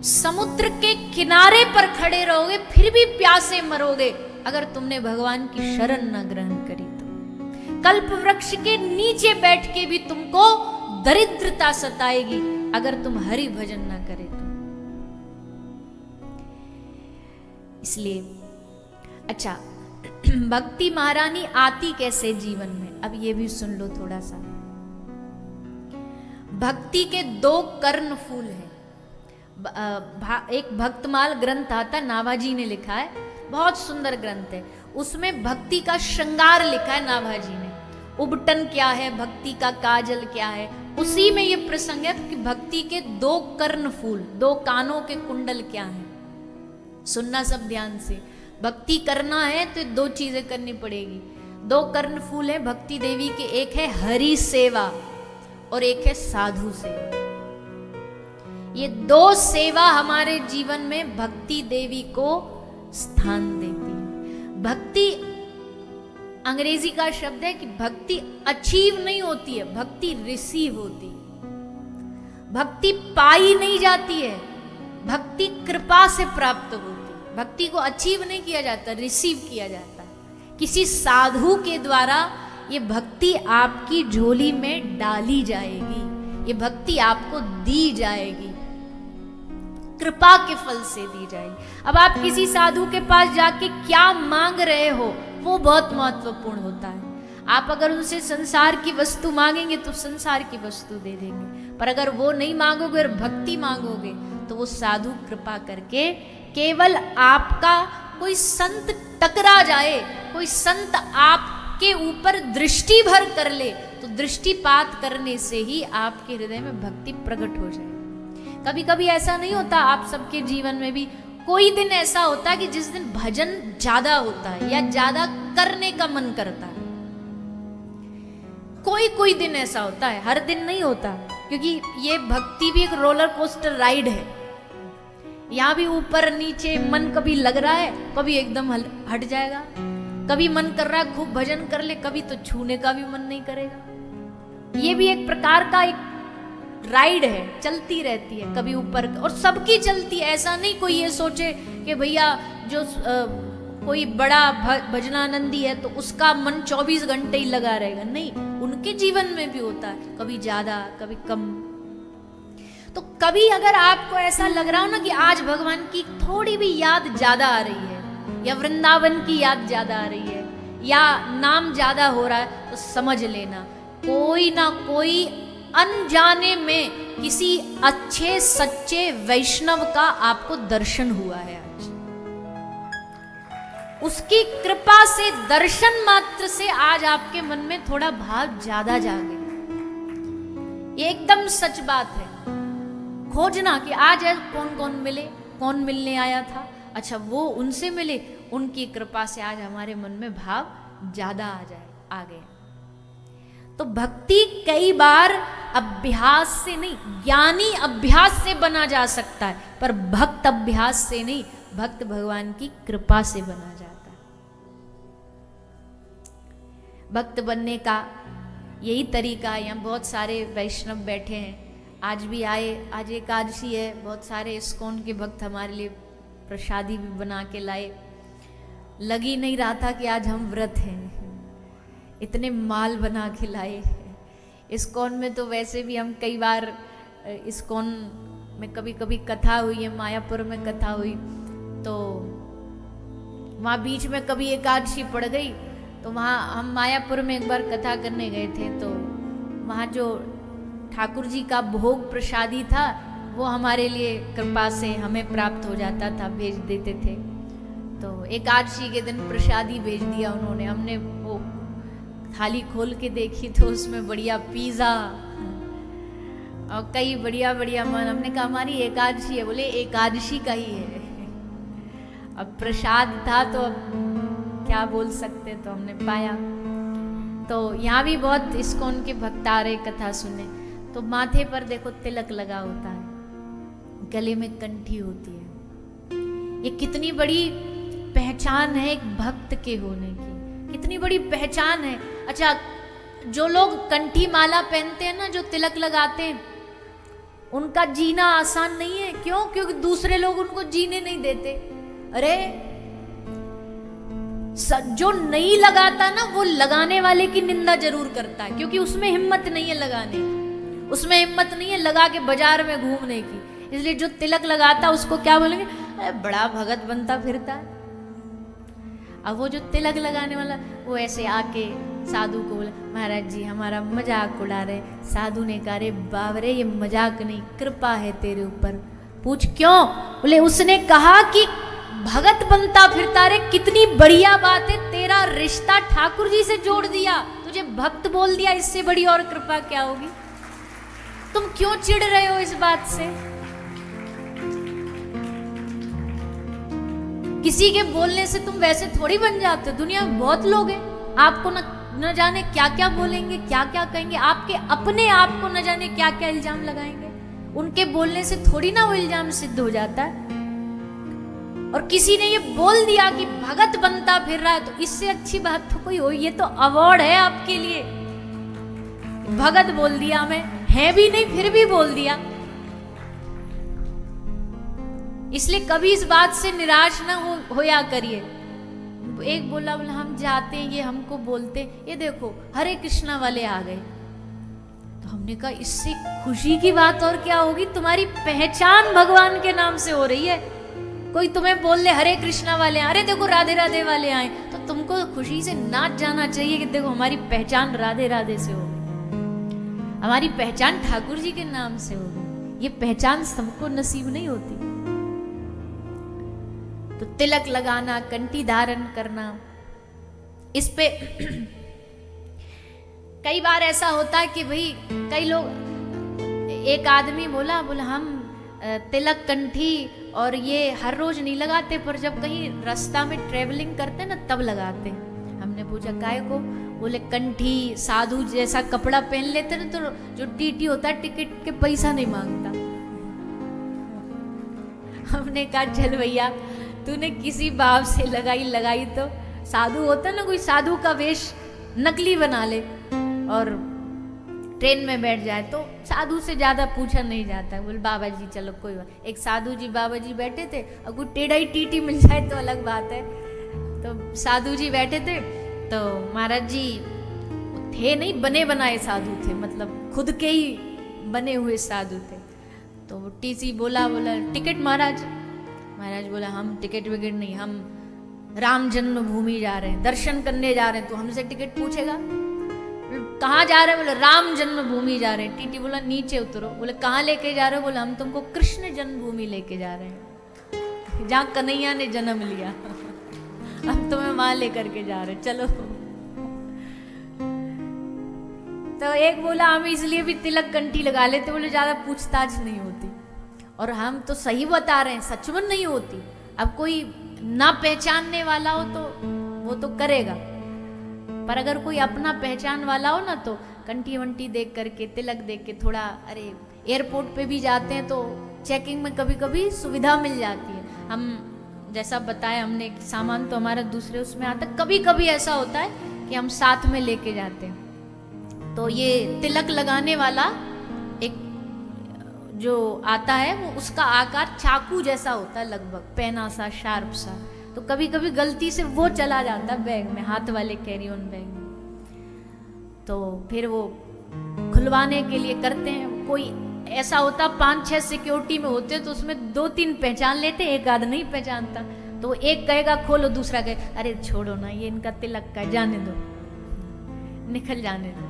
समुद्र के किनारे पर खड़े रहोगे फिर भी प्यासे मरोगे अगर तुमने भगवान की शरण न ग्रहण करी तो। कल्प वृक्ष के नीचे बैठ के भी तुमको दरिद्रता सताएगी अगर तुम हरि भजन न करे तो। इसलिए अच्छा, भक्ति महारानी आती कैसे जीवन में, अब ये भी सुन लो थोड़ा सा। भक्ति के 2 कर्ण फूल हैं। एक भक्तमाल ग्रंथ आता है, नाभाजी ने लिखा है, बहुत सुंदर ग्रंथ है। उसमें भक्ति का श्रृंगार लिखा है नाभाजी ने। उबटन क्या है, भक्ति का काजल क्या है, उसी में ये प्रसंग है कि भक्ति के 2 कर्ण फूल, 2 कानों के कुंडल क्या हैं। सुनना सब ध्यान से। भक्ति करना है तो 2 चीजें करनी पड़ेगी। 2 कर्ण फूल है भक्ति देवी के, एक है हरि सेवा और एक है साधु सेवा। ये 2 सेवा हमारे जीवन में भक्ति देवी को स्थान देती है। भक्ति अंग्रेजी का शब्द है कि भक्ति अचीव नहीं होती है, भक्ति रिसीव होती है। भक्ति पाई नहीं जाती है, भक्ति कृपा से प्राप्त होती है। भक्ति को अचीव नहीं किया जाता, रिसीव किया जाता है। किसी साधु के द्वारा ये भक्ति आपकी झोली में डाली जाएगी, ये भक्ति आपको दी जाएगी, कृपा के फल से दी जाएगी। अब आप किसी साधु के पास जाके क्या मांग रहे हो वो बहुत महत्वपूर्ण होता है। आप अगर उनसे संसार की वस्तु मांगेंगे तो संसार की वस्तु दे देंगे, पर अगर वो नहीं मांगोगे और भक्ति मांगोगे तो वो साधु कृपा करके, केवल आपका कोई संत टकरा जाए, कोई संत आपके ऊपर दृष्टि भर कर ले, तो दृष्टिपात करने से ही आपके हृदय में भक्ति प्रकट हो जाए। कभी कभी ऐसा नहीं होता, आप सबके जीवन में भी कोई दिन ऐसा होता है कि जिस दिन भजन ज्यादा होता है या ज्यादा करने का मन करता है। कोई दिन ऐसा होता है, हर दिन नहीं होता, क्योंकि ये भक्ति भी एक रोलर कोस्टर राइड है। यहां भी ऊपर नीचे मन कभी लग रहा है, कभी एकदम हट जाएगा, कभी मन कर रहा है खूब भजन कर ले, कभी तो छूने का भी मन नहीं करेगा। ये भी एक प्रकार का एक राइड है, चलती रहती है, कभी ऊपर और सबकी चलती है। ऐसा नहीं कोई ये सोचे कि भैया जो कोई बड़ा भजनानंदी है तो उसका मन 24 घंटे ही लगा रहेगा, नहीं, उनके जीवन में भी होता है, कभी ज्यादा कभी कम। तो कभी अगर आपको ऐसा लग रहा हो ना कि आज भगवान की थोड़ी भी याद ज्यादा आ रही है, या वृंदावन की याद ज्यादा आ रही है, या नाम ज्यादा हो रहा है, तो समझ लेना कोई ना कोई अनजाने में किसी अच्छे सच्चे वैष्णव का आपको दर्शन हुआ है। आज उसकी कृपा से, दर्शन मात्र से आज आपके मन में थोड़ा भाव ज्यादा जागे। ये एकदम सच बात है। खोजना कि आज कौन कौन मिले, कौन मिलने आया था, अच्छा वो उनसे मिले, उनकी कृपा से आज हमारे मन में भाव ज्यादा आ गए। तो भक्ति कई बार अभ्यास से नहीं, ज्ञानी अभ्यास से बना जा सकता है, पर भक्त अभ्यास से नहीं, भक्त भगवान की कृपा से बना जाता है। भक्त बनने का यही तरीका है। यहाँ बहुत सारे वैष्णव बैठे हैं, आज भी आए, आज एकादशी है, बहुत सारे इस्कॉन के भक्त हमारे लिए प्रसादी भी बना के लाए। लग ही नहीं रहा था कि आज हम व्रत हैं, इतने माल बना के लाए। इस्कॉन में तो वैसे भी हम कई बार, इस्कॉन में कभी कभी कथा हुई है, मायापुर में कथा हुई, तो वहाँ बीच में कभी एकादशी पड़ गई, तो वहाँ हम मायापुर में एक बार कथा करने गए थे, तो वहाँ जो ठाकुर जी का भोग प्रसादी था वो हमारे लिए कृपा से हमें प्राप्त हो जाता था, भेज देते थे। तो एकादशी के दिन प्रसादी भेज दिया उन्होंने। हमने वो थाली खोल के देखी तो उसमें बढ़िया पिज़्ज़ा और कई बढ़िया बढ़िया मन। हमने कहा हमारी एकादशी है, बोले एकादशी का ही है। अब प्रसाद था तो अब क्या बोल सकते, तो हमने पाया। तो यहाँ भी बहुत इस्कॉन के भक्त आ रहे कथा सुने, तो माथे पर देखो तिलक लगा होता है, गले में कंठी होती है। ये कितनी बड़ी पहचान है एक भक्त के होने की, कितनी बड़ी पहचान है। अच्छा, जो लोग कंठी माला पहनते हैं ना, जो तिलक लगाते हैं, उनका जीना आसान नहीं है। क्यों? क्योंकि दूसरे लोग उनको जीने नहीं देते। अरे जो नहीं लगाता ना, वो लगाने वाले की निंदा जरूर करता है, क्योंकि उसमें हिम्मत नहीं है लगाने की, उसमें हिम्मत नहीं है लगा के बाजार में घूमने की। इसलिए जो तिलक लगाता उसको क्या बोलेंगे? अरे बड़ा भगत बनता फिरता है। अब वो जो तिलक लगाने वाला, वो ऐसे आके साधु को बोला, महाराज जी हमारा मजाक उड़ा रहे। साधु ने कहा, अरे बाबरे ये मजाक नहीं, कृपा है तेरे ऊपर। पूछ क्यों? बोले उसने कहा कि भगत बनता फिरता। रे कितनी बढ़िया बात है, तेरा रिश्ता ठाकुर जी से जोड़ दिया, तुझे भक्त बोल दिया, इससे बड़ी और कृपा क्या होगी? तुम क्यों चिढ़ रहे हो इस बात से? किसी के बोलने से तुम वैसे थोड़ी बन जाते हो। दुनिया में बहुत लोग हैं, आपको न जाने क्या क्या बोलेंगे, क्या क्या कहेंगे, आपके अपने आप को न जाने क्या क्या इल्जाम लगाएंगे। उनके बोलने से थोड़ी ना वो इल्जाम सिद्ध हो जाता है। और किसी ने ये बोल दिया कि भगत बनता फिर रहा है, तो इससे अच्छी बात तो कोई हो? ये तो अवार्ड है आपके लिए। भगत बोल दिया, मैं है भी नहीं फिर भी बोल दिया। इसलिए कभी इस बात से निराश ना होया करिए। एक बोला हम जाते हैं, ये हमको बोलते, ये देखो हरे कृष्णा वाले आ गए। तो हमने कहा इससे खुशी की बात और क्या होगी? तुम्हारी पहचान भगवान के नाम से हो रही है। कोई तुम्हें बोल दे हरे कृष्णा वाले, अरे देखो राधे राधे वाले आए, तो तुमको खुशी से नाच जाना चाहिए कि देखो हमारी पहचान राधे राधे से हो गई, हमारी पहचान ठाकुर जी के नाम से हो गई। ये पहचान सबको नसीब नहीं होती। तो तिलक लगाना, कंठी धारण करना, इस पे कई बार ऐसा होता है कि भाई कई लोग, एक आदमी बोला हम तिलक कंठी और ये हर रोज नहीं लगाते, पर जब कहीं रास्ता में ट्रेवलिंग करते ना तब लगाते। हमने पूछा काहे को? बोले कंठी साधु जैसा कपड़ा पहन लेते ना, तो जो टीटी होता है टिकट के पैसा नहीं मांगता। हमने कहा चल भैया, तूने किसी भाव से लगाई तो साधु होता ना, कोई साधु का वेश नकली बना ले और ट्रेन में बैठ जाए तो साधु से ज्यादा पूछा नहीं जाता। बोल बाबा जी चलो कोई बात। एक साधु जी बाबा जी बैठे थे, और कोई टेढ़ा ही टीटी मिल जाए तो अलग बात है। तो साधु जी बैठे थे, तो महाराज जी थे नहीं, बने बनाए साधु थे, मतलब खुद के ही बने हुए साधु थे। तो टीसी बोला टिकट महाराज। महाराज बोला हम टिकट विकेट नहीं, हम राम जन्मभूमि जा रहे हैं, दर्शन करने जा रहे हैं, तो हमसे टिकट पूछेगा? कहाँ जा रहे? बोले राम जन्मभूमि जा रहे हैं। टीटी बोला नीचे उतरो। बोले कहाँ लेके जा रहे हो? बोले हम तुमको कृष्ण जन्मभूमि लेके जा रहे हैं, जहाँ कन्हैया ने जन्म लिया, हम तुम्हें वहां लेकर के जा रहे हैं, चलो। तो एक बोला हम इसलिए भी तिलक कंठी लगा लेते, बोले ज्यादा पूछताछ नहीं होती। और हम तो सही बता रहे हैं, सचमुच नहीं होती। अब कोई ना पहचानने वाला हो तो वो तो करेगा, पर अगर कोई अपना पहचान वाला हो ना, तो कंठी वंटी देख करके, तिलक देख के थोड़ा, अरे एयरपोर्ट पे भी जाते हैं तो चेकिंग में कभी कभी सुविधा मिल जाती है। हम जैसा बताया हमने कि सामान तो हमारा दूसरे उसमें आता है, कभी कभी ऐसा होता है कि हम साथ में लेके जाते हैं। तो ये तिलक लगाने वाला एक जो आता है, वो उसका आकार चाकू जैसा होता है, लगभग पैना सा, शार्प सा। तो कभी कभी गलती से वो चला जाता है बैग में, हाथ वाले कैरी ऑन बैग में। तो फिर वो खुलवाने के लिए करते हैं। कोई ऐसा होता 5-6 सिक्योरिटी में होते, तो उसमें 2-3 पहचान लेते, एक आध नहीं पहचानता। तो एक कहेगा खोलो, दूसरा कहे अरे छोड़ो ना, ये इनका तिलक का, जाने दो, निकल जाने दो।